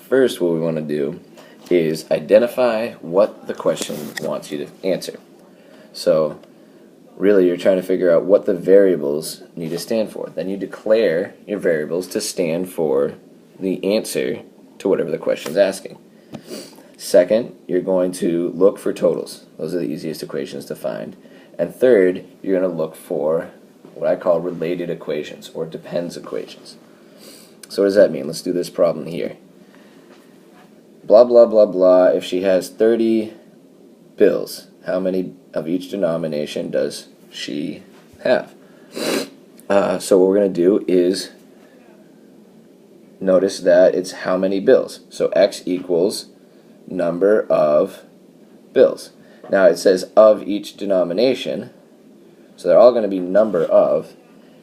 first what we want to do is identify what the question wants you to answer. So really you're trying to figure out what the variables need to stand for. Then you declare your variables to stand for the answer to whatever the question is asking. Second, you're going to look for totals. Those are the easiest equations to find. And third, you're going to look for what I call related equations, or depends equations. So what does that mean? Let's do this problem here. Blah, blah, blah, blah. If she has 30 bills, how many of each denomination does she have? So what we're going to do is notice that it's how many bills. So x equals number of bills. Now it says of each denomination, so they're all going to be number of,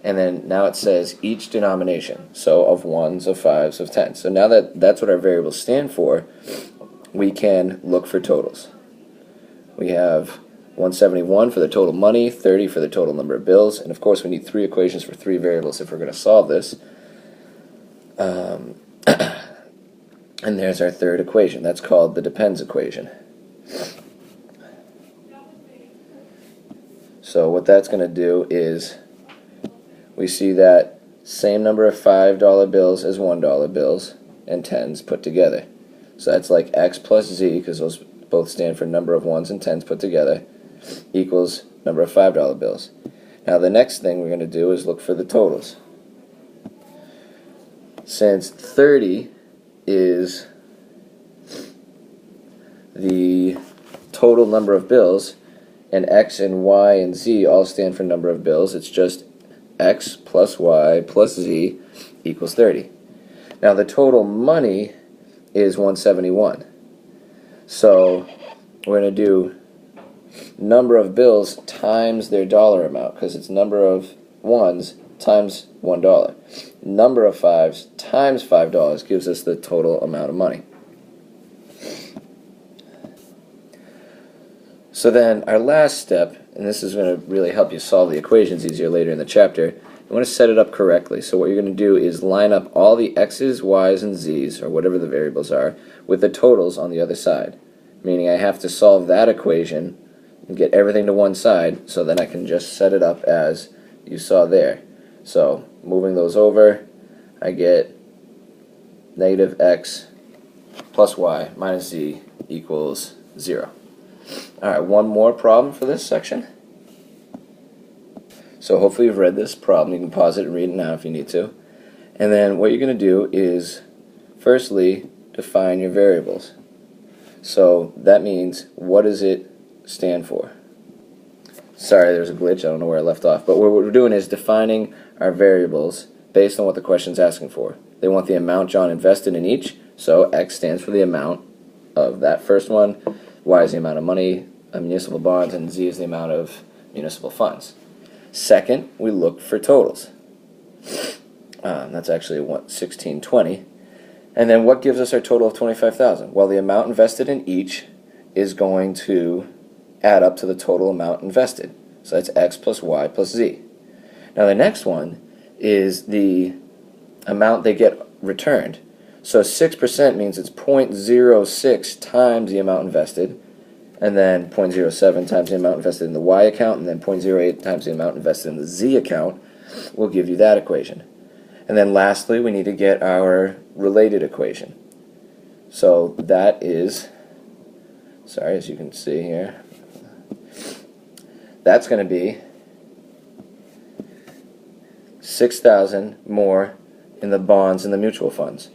and then now it says each denomination, so of ones, of fives, of tens. So now that that's what our variables stand for, we can look for totals. We have 171 for the total money, 30 for the total number of bills, and of course we need three equations for three variables if we're going to solve this. And there's our third equation. That's called the depends equation. So what that's going to do is we see that same number of $5 bills as $1 bills and tens put together. So that's like x plus z, because those both stand for number of ones and tens put together, equals number of $5 bills. Now the next thing we're going to do is look for the totals. Since 30 is the total number of bills, and x and y and z all stand for number of bills, it's just x plus y plus z equals 30. Now the total money is 171. So we're going to do number of bills times their dollar amount, because it's number of ones times $1. Number of fives times $5 gives us the total amount of money. So then our last step, and this is going to really help you solve the equations easier later in the chapter, you want to set it up correctly. So what you're going to do is line up all the x's, y's, and z's, or whatever the variables are, with the totals on the other side. Meaning I have to solve that equation and get everything to one side, so then I can just set it up as you saw there. So moving those over, I get negative x plus y minus z equals 0. Alright, one more problem for this section. So hopefully you've read this problem. You can pause it and read it now if you need to. And then what you're going to do is, firstly, define your variables. So that means, what does it stand for? Sorry, there's a glitch. I don't know where I left off. But what we're doing is defining our variables based on what the question's asking for. They want the amount John invested in each, so x stands for the amount of that first one, y is the amount of money, municipal bonds, and z is the amount of municipal funds. Second, we look for totals. That's actually 1620. And then what gives us our total of 25,000? Well, the amount invested in each is going to add up to the total amount invested. So that's x plus y plus z. Now the next one is the amount they get returned. So 6% means it's 0.06 times the amount invested, and then 0.07 times the amount invested in the y account, and then 0.08 times the amount invested in the z account will give you that equation. And then lastly, we need to get our related equation. So that is, sorry, as you can see here, that's going to be 6,000 more in the bonds and the mutual funds.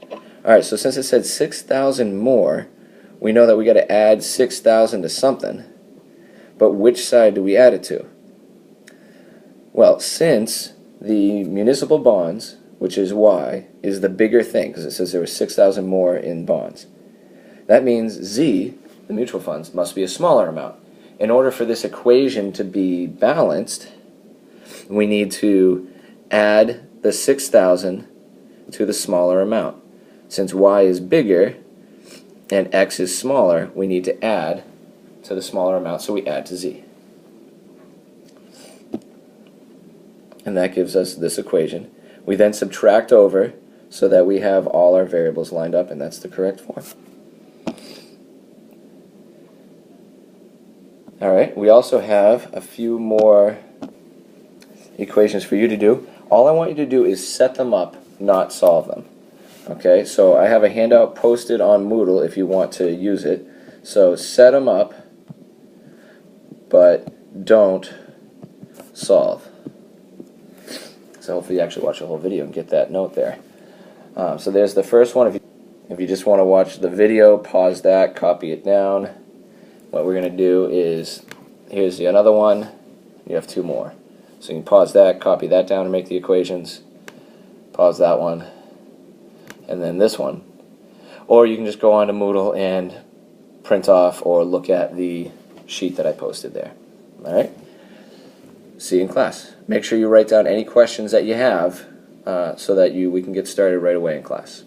Alright, so since it said 6,000 more, we know that we got to add 6,000 to something. But which side do we add it to? Well, since the municipal bonds, which is y, is the bigger thing, because it says there were 6,000 more in bonds, that means z, the mutual funds, must be a smaller amount. In order for this equation to be balanced, we need to add the 6,000 to the smaller amount. Since y is bigger and x is smaller, we need to add to the smaller amount, so we add to z. And that gives us this equation. We then subtract over so that we have all our variables lined up, and that's the correct form. Alright, we also have a few more equations for you to do. All I want you to do is set them up, not solve them. Okay, so I have a handout posted on Moodle if you want to use it. So set them up, but don't solve. So hopefully you actually watch the whole video and get that note there. So there's the first one. If you just want to watch the video, pause that, copy it down. What we're going to do is, here's the another one. You have two more. So you can pause that, copy that down and make the equations. Pause that one. And then this one. Or you can just go on to Moodle and print off or look at the sheet that I posted there. Alright? See you in class. Make sure you write down any questions that you have so that we can get started right away in class.